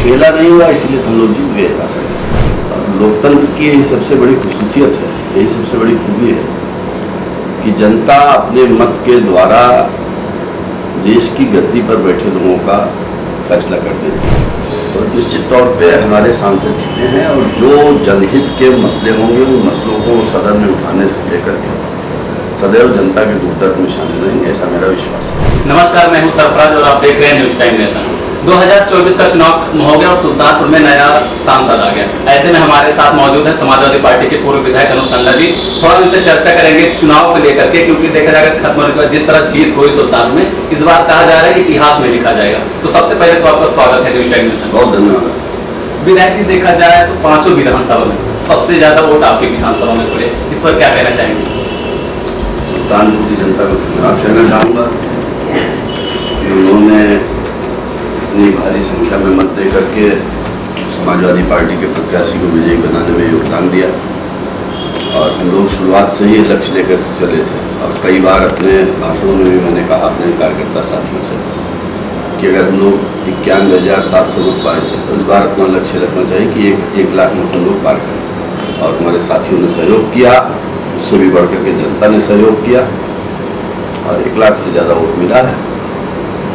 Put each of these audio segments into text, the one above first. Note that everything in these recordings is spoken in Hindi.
खेला नहीं हुआ इसलिए हम लोग जीत गए आसानी से। और लोकतंत्र की यही सबसे बड़ी खुसूसियत है, यही सबसे बड़ी खूबी है कि जनता अपने मत के द्वारा देश की गद्दी पर बैठे लोगों का फैसला कर देती है। तो निश्चित तौर पे हमारे सांसद जीते हैं और जो जनहित के मसले होंगे उन मसलों को सदन में उठाने से लेकर के सदैव जनता के दुख दर्द में शामिल रहेंगे, ऐसा मेरा विश्वास है। नमस्कार, मैं हूं सरफराज और आप देख रहे हैं न्यूज टाइम नेशन। 2024 का चुनाव हो गया और सुल्तानपुर में नया सांसद आ गया। ऐसे में हमारे साथ मौजूद है समाजवादी पार्टी के पूर्व विधायक अनूप संडा जी। थोड़ा उनसे चर्चा करेंगे चुनाव को लेकर के, क्योंकि देखा जाएगा खत्म होने के बाद जिस तरह जीत हुई सुल्तानपुर में, इस बार कहा जा रहा है कि इतिहास में लिखा जाएगा। तो सबसे पहले तो आपका स्वागत है न्यूज टाइम नेशन। बहुत धन्यवाद। विधायक जी, देखा जाए तो पांचों विधानसभा में सबसे ज्यादा वोट आपकी विधानसभा में पड़े, इस पर क्या कहना चाहेंगे? सुल्तानपुर की जनता को धन्यवाद कहना चाहूँगा कि उन्होंने इतनी भारी संख्या में मत दे करके समाजवादी पार्टी के प्रत्याशी को विजयी बनाने में योगदान दिया। और हम लोग शुरुआत से ही लक्ष्य लेकर चले थे और कई बार अपने भाषणों में भी मैंने कहा अपने कार्यकर्ता साथियों से कि अगर हम लोग 91,700 वोट पाए थे तो इस बार अपना लक्ष्य रखना चाहिए कि 1 लाख वोट हम लोग पार करें। और हमारे साथियों ने सहयोग किया, उससे भी बढ़कर के जनता ने सहयोग किया और 1 लाख से ज़्यादा वोट मिला है।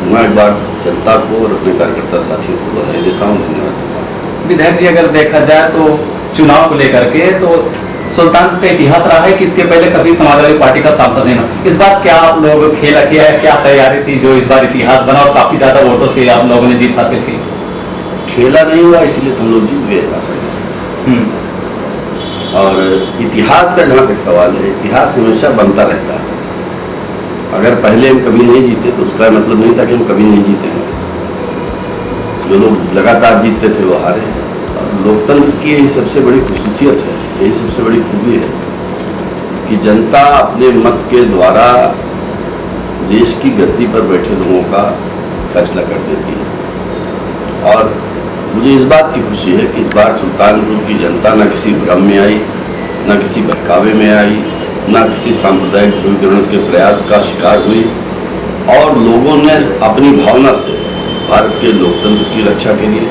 मैं एक बार जनता को और अपने कार्यकर्ता साथियों को बधाई देता हूँ, धन्यवाद देता हूँ। विधायक जी, अगर देखा जाए तो चुनाव को लेकर के तो सुल्तानपुर का इतिहास रहा है कि इसके पहले कभी समाजवादी पार्टी का सांसद नहीं हुआ। इस बार क्या आप लोग खेला किया है, क्या तैयारी थी जो इस बार इतिहास बना और काफी ज्यादा वोटों से आप लोगों ने जीत हासिल की? खेला नहीं हुआ इसलिए हम लोग जीत गए आसानी से। और इतिहास का जहाँ तक सवाल है, इतिहास हमेशा बनता रहता है। अगर पहले हम कभी नहीं जीते तो उसका मतलब नहीं था कि हम कभी नहीं जीतेंगे। जो लोग लगातार जीतते थे वो हारे हैं। और लोकतंत्र की यही सबसे बड़ी खुसूसियत है, यही सबसे बड़ी खूबी है कि जनता अपने मत के द्वारा देश की गद्दी पर बैठे लोगों का फैसला कर देती है। और मुझे इस बात की खुशी है कि इस बार सुल्तानपुर की जनता न किसी भ्रम में आई, न किसी बहकावे में आई, न किसी सांप्रदायिक ध्रुवीकरण के प्रयास का शिकार हुई और लोगों ने अपनी भावना से भारत के लोकतंत्र की रक्षा के लिए,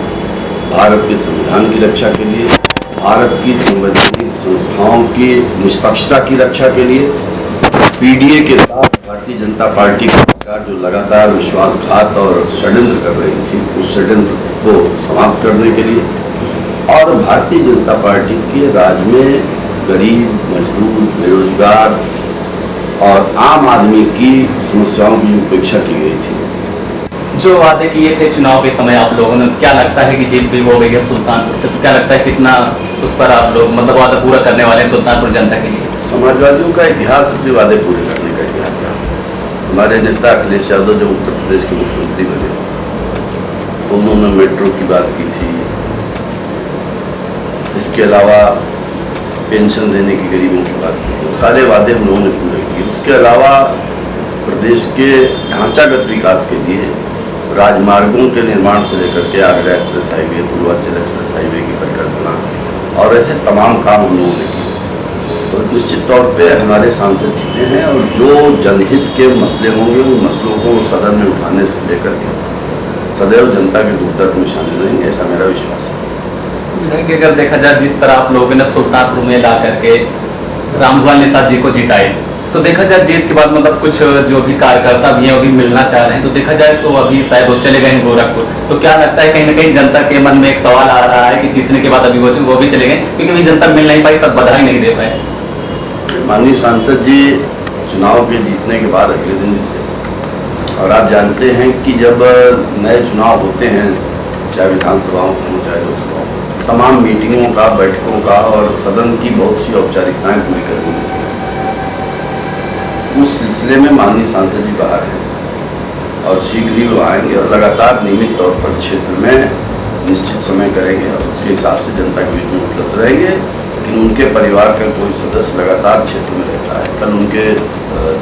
भारत के संविधान की रक्षा के लिए, भारत की संवैधानिक संस्थाओं की निष्पक्षता की रक्षा के लिए पीडीए के साथ भारतीय जनता पार्टी की सरकार जो लगातार विश्वासघात और षड्यंत्र कर रही थी, उस षड्यंत्र को समाप्त करने के लिए और भारतीय जनता पार्टी के राज में गरीब, मजदूर, बेरोजगार और आम आदमी की समस्याओं की उपेक्षा की गई थी। जो वादे किए थे चुनाव के समय आप लोगों ने, क्या लगता है कि जीत भी हो गई है सुल्तानपुर से? क्या लगता है कितना उस पर आप लोग मतलब वादा पूरा करने वाले हैं सुल्तानपुर जनता के लिए? समाजवादियों का इतिहास अपने वादे पूरे करने का इतिहास रहा। हमारे नेता अखिलेश यादव जब उत्तर प्रदेश के मुख्यमंत्री बने तो उन्होंने मेट्रो की बात की थी, इसके अलावा पेंशन देने की गरीबों की बात की थी। सारे वादे हम लोगों ने पूरे किए। उसके अलावा प्रदेश के ढांचागत विकास के लिए राजमार्गों के निर्माण से लेकर के Agra express highway, Purvanchal express highway की परिकल्पना और ऐसे तमाम काम हम लोगों ने किए। तो निश्चित तौर पे हमारे सांसद जीते हैं और जो जनहित के मसले होंगे उन मसलों को सदन में उठाने से लेकर के सदैव जनता के दुख दर्द में शामिल रहेंगे, ऐसा मेरा विश्वास है। अगर देखा जाए जिस तरह आप लोगों ने सुल्तानपुर में ला करके रामभुवन निषाद जी को जिताए, तो देखा जाए जीत के बाद मतलब कुछ जो भी कार्यकर्ता भी हैं वो भी मिलना चाह रहे हैं, तो देखा जाए तो अभी शायद वो चले गए हैं गोरखपुर। तो क्या लगता है कहीं ना कहीं जनता के मन में एक सवाल आ रहा है कि जीतने के बाद अभी वो भी चले गए क्योंकि अभी जनता मिल नहीं पाई, सब बधाई नहीं दे पाए? माननीय सांसद जी चुनाव के जीतने के बाद अगले दिन जीते और आप जानते हैं कि जब नए चुनाव होते हैं, चाहे विधानसभाओं को चाहे लोकसभाओं, तमाम मीटिंगों का, बैठकों का और सदन की बहुत सी औपचारिकताएं पूरी करनी होती हैं। उस सिलसिले में माननीय सांसद जी बाहर हैं और शीघ्र ही वो आएंगे और लगातार नियमित तौर पर क्षेत्र में निश्चित समय करेंगे और उसके हिसाब से जनता के बीच में उपलब्ध रहेंगे। लेकिन उनके परिवार का कोई सदस्य लगातार क्षेत्र में रहता है। कल उनके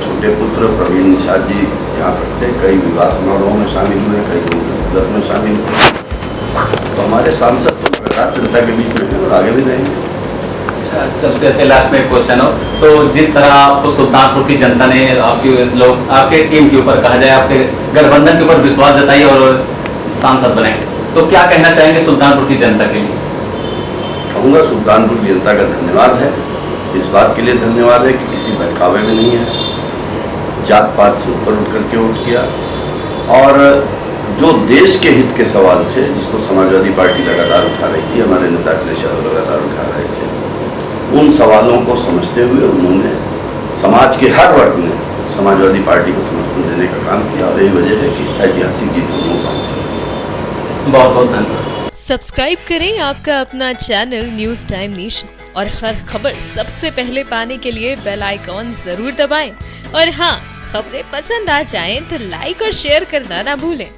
छोटे पुत्र प्रवीण निषाद जी यहाँ पर थे, कई विवाह समारोहों में शामिल हुए, कई उनके में शामिल हुए। तो हमारे सांसद तो लगातार जनता के बीच में हैं और आगे भी रहेंगे। अच्छा, चलते थे लास्ट में एक क्वेश्चन हो, तो जिस तरह आपको सुल्तानपुर की जनता ने आपके टीम के ऊपर कहा जाए आपके गठबंधन के ऊपर विश्वास जताई और सांसद बनाए, तो क्या कहना चाहेंगे सुल्तानपुर की जनता के लिए? कहूँगा सुल्तानपुर की जनता का धन्यवाद है। इस बात के लिए धन्यवाद है कि किसी बहकावे में नहीं है, जात पात से ऊपर उठ करके वोट किया, और जो देश के हित के सवाल थे जिसको समाजवादी पार्टी लगातार उठा रही थी, हमारे नेता अखिलेश यादव लगातार उठा रहे थे, उन सवालों को समझते हुए उन्होंने समाज के हर वर्ग में समाजवादी पार्टी को समर्थन देने का काम किया, और यही वजह है कि ऐतिहासिक जीत हम लोग हासिल की। बहुत बहुत धन्यवाद। सब्सक्राइब करें आपका अपना चैनल न्यूज़ टाइम नेशन, और हर खबर सबसे पहले पाने के लिए बेल आइकॉन जरूर दबाएं। और हाँ, खबरें पसंद आ जाएं तो लाइक और शेयर करना ना भूलें।